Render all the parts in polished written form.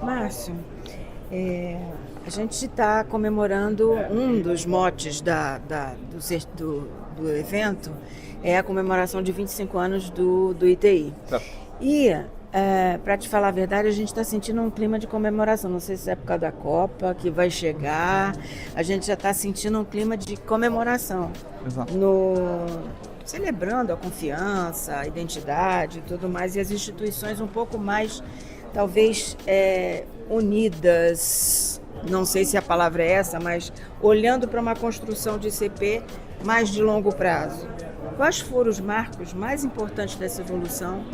Márcio, a gente está comemorando um dos motes do evento, é a comemoração de 25 anos do ITI. Certo. E, para te falar a verdade, a gente está sentindo um clima de comemoração. Não sei se é por causa da Copa que vai chegar. A gente já está sentindo um clima de comemoração. Exato. Celebrando a confiança, a identidade e tudo mais, e as instituições um pouco mais, talvez, unidas, não sei se a palavra é essa, mas olhando para uma construção de ICP mais de longo prazo. Quais foram os marcos mais importantes dessa evolução,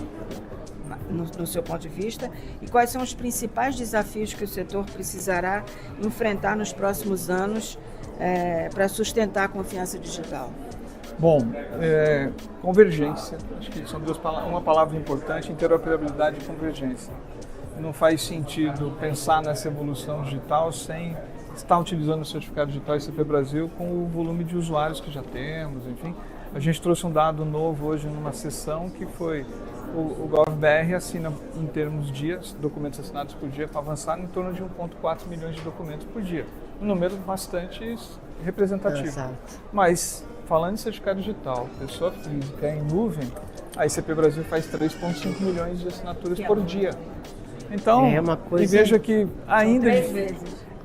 no seu ponto de vista, e quais são os principais desafios que o setor precisará enfrentar nos próximos anos para sustentar a confiança digital? Bom, convergência, acho que são uma palavra importante, interoperabilidade e convergência. Não faz sentido pensar nessa evolução digital sem estar utilizando o certificado digital ICP Brasil com o volume de usuários que já temos, enfim. A gente trouxe um dado novo hoje numa sessão que foi o GovBR assina em termos de dias, documentos assinados por dia, para avançar em torno de 1,4 milhões de documentos por dia. Um número bastante representativo. Exato. Mas, falando em certificado digital, pessoa física em nuvem, a ICP Brasil faz 3,5 milhões de assinaturas por dia. Então, e veja que ainda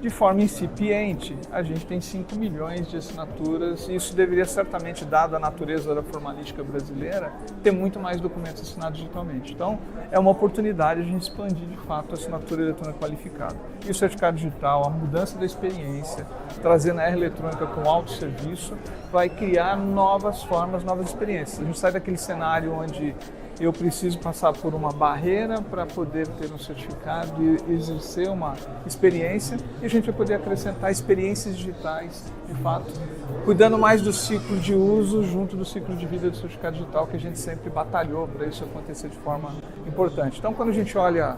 de forma incipiente, a gente tem 5 milhões de assinaturas e isso deveria certamente, dada a natureza da formalística brasileira, ter muito mais documentos assinados digitalmente. Então, é uma oportunidade a gente expandir de fato a assinatura eletrônica qualificada. E o certificado digital, a mudança da experiência, trazendo a R eletrônica com autosserviço, vai criar novas formas, novas experiências. A gente sai daquele cenário onde eu preciso passar por uma barreira para poder ter um certificado e exercer uma experiência, e a gente vai poder acrescentar experiências digitais, de fato, cuidando mais do ciclo de uso junto do ciclo de vida do certificado digital, que a gente sempre batalhou para isso acontecer de forma importante. Então, quando a gente olha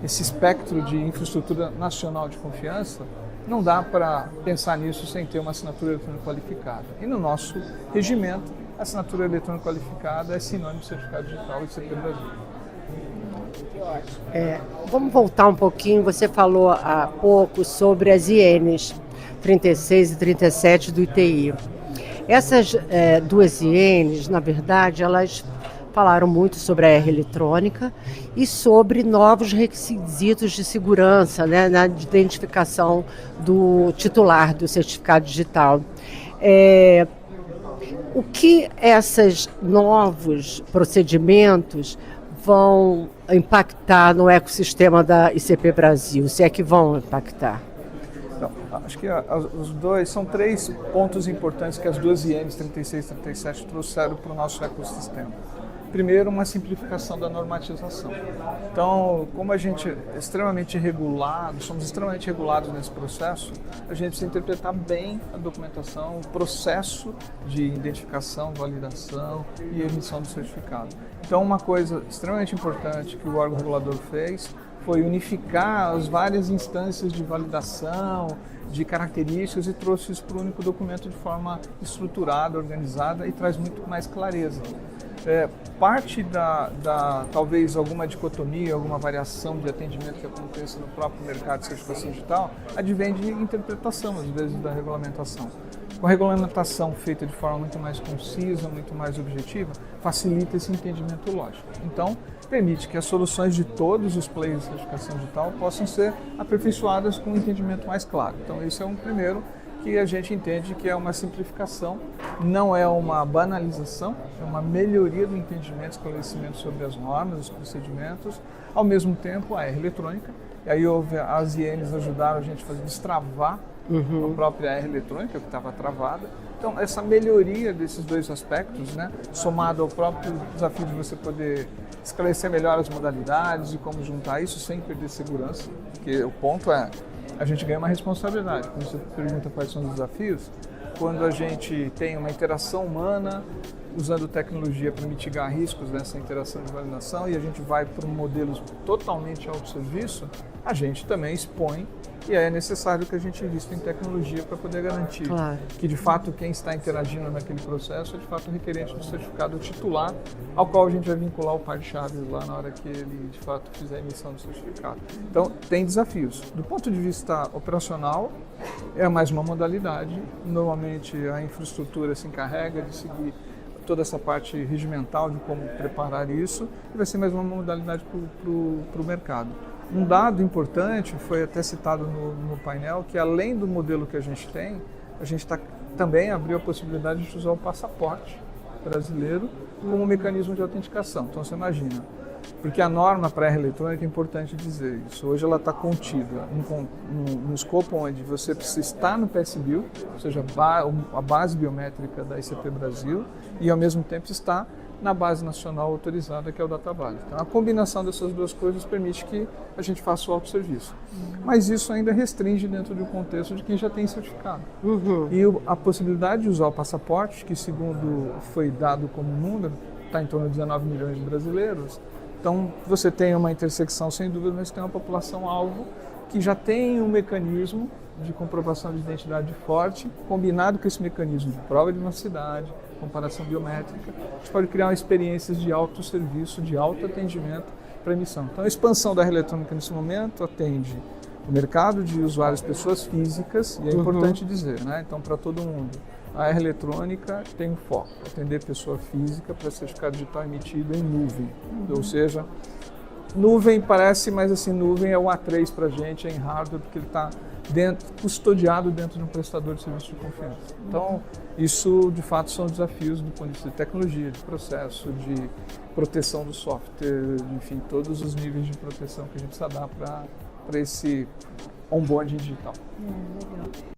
esse espectro de infraestrutura nacional de confiança, não dá para pensar nisso sem ter uma assinatura eletrônica qualificada. E no nosso regimento, a assinatura eletrônica qualificada é sinônimo de certificado digital ICP Brasil. Vamos voltar um pouquinho, você falou há pouco sobre as INs 36 e 37 do ITI. Essas duas INs, na verdade, elas falaram muito sobre a R eletrônica e sobre novos requisitos de segurança, né, na identificação do titular do certificado digital. O que esses novos procedimentos vão impactar no ecossistema da ICP Brasil, se é que vão impactar? Então, acho que os dois são 3 pontos importantes que as duas INs 36 e 37 trouxeram para o nosso ecossistema. Primeiro, uma simplificação da normatização. Então, como a gente é extremamente regulado, somos extremamente regulados nesse processo, a gente precisa interpretar bem a documentação, o processo de identificação, validação e emissão do certificado. Então, uma coisa extremamente importante que o órgão regulador fez foi unificar as várias instâncias de validação, de características e trouxe isso para o único documento de forma estruturada, organizada e traz muito mais clareza. Parte talvez alguma dicotomia, alguma variação de atendimento que aconteça no próprio mercado de certificação digital, advém de interpretação, às vezes, da regulamentação. Com a regulamentação feita de forma muito mais concisa, muito mais objetiva, facilita esse entendimento lógico. Então, permite que as soluções de todos os players de certificação digital possam ser aperfeiçoadas com um entendimento mais claro. Então, esse é um primeiro que a gente entende que é uma simplificação, não é uma banalização, é uma melhoria do entendimento, esclarecimento sobre as normas, os procedimentos, ao mesmo tempo a R eletrônica, e aí as INs ajudaram a gente a destravar a própria R eletrônica, que estava travada. Então, essa melhoria desses dois aspectos, né, somado ao próprio desafio de você poder esclarecer melhor as modalidades e como juntar isso sem perder segurança, porque o ponto é, a gente ganha uma responsabilidade. Quando você pergunta quais são os desafios, quando a gente tem uma interação humana usando tecnologia para mitigar riscos dessa interação de validação e a gente vai para modelos totalmente autosserviço, a gente também expõe e é necessário que a gente invista em tecnologia para poder garantir que, de fato, quem está interagindo naquele processo é, de fato, o requerente do certificado titular, ao qual a gente vai vincular o par de chaves lá na hora que ele, de fato, fizer a emissão do certificado. Então, tem desafios. Do ponto de vista operacional, é mais uma modalidade. Normalmente, a infraestrutura se encarrega de seguir toda essa parte regimental de como preparar isso e vai ser mais uma modalidade para o mercado. Um dado importante, foi até citado no painel, que além do modelo que a gente tem, a gente também abriu a possibilidade de usar o passaporte brasileiro como mecanismo de autenticação. Então você imagina, porque a norma pré-eletrônica, é importante dizer isso, hoje ela está contida no escopo onde você precisa estar no PSBio, ou seja, a base biométrica da ICP Brasil, e ao mesmo tempo está na base nacional autorizada, que é o Database. Então, a combinação dessas duas coisas permite que a gente faça o autosserviço. Mas isso ainda restringe dentro do contexto de quem já tem certificado. E a possibilidade de usar o passaporte, que segundo foi dado como número, está em torno de 19 milhões de brasileiros. Então, você tem uma intersecção, sem dúvida, mas tem uma população-alvo que já tem um mecanismo de comprovação de identidade forte, combinado com esse mecanismo de prova de identidade, comparação biométrica, a gente pode criar experiências de autosserviço, de autoatendimento para emissão. Então, a expansão da eletrônica nesse momento atende o mercado de usuários, pessoas físicas, e é importante dizer, né? Então, para todo mundo, a eletrônica tem um foco, atender pessoa física para certificado digital emitido em nuvem, ou seja, nuvem parece, mas assim, nuvem é um A3 para a gente, é em hardware, porque ele está custodiado dentro de um prestador de serviço de confiança. Então, isso de fato são desafios do ponto de vista de tecnologia, de processo, de proteção do software, enfim, todos os níveis de proteção que a gente precisa dar para esse onboarding digital. Legal.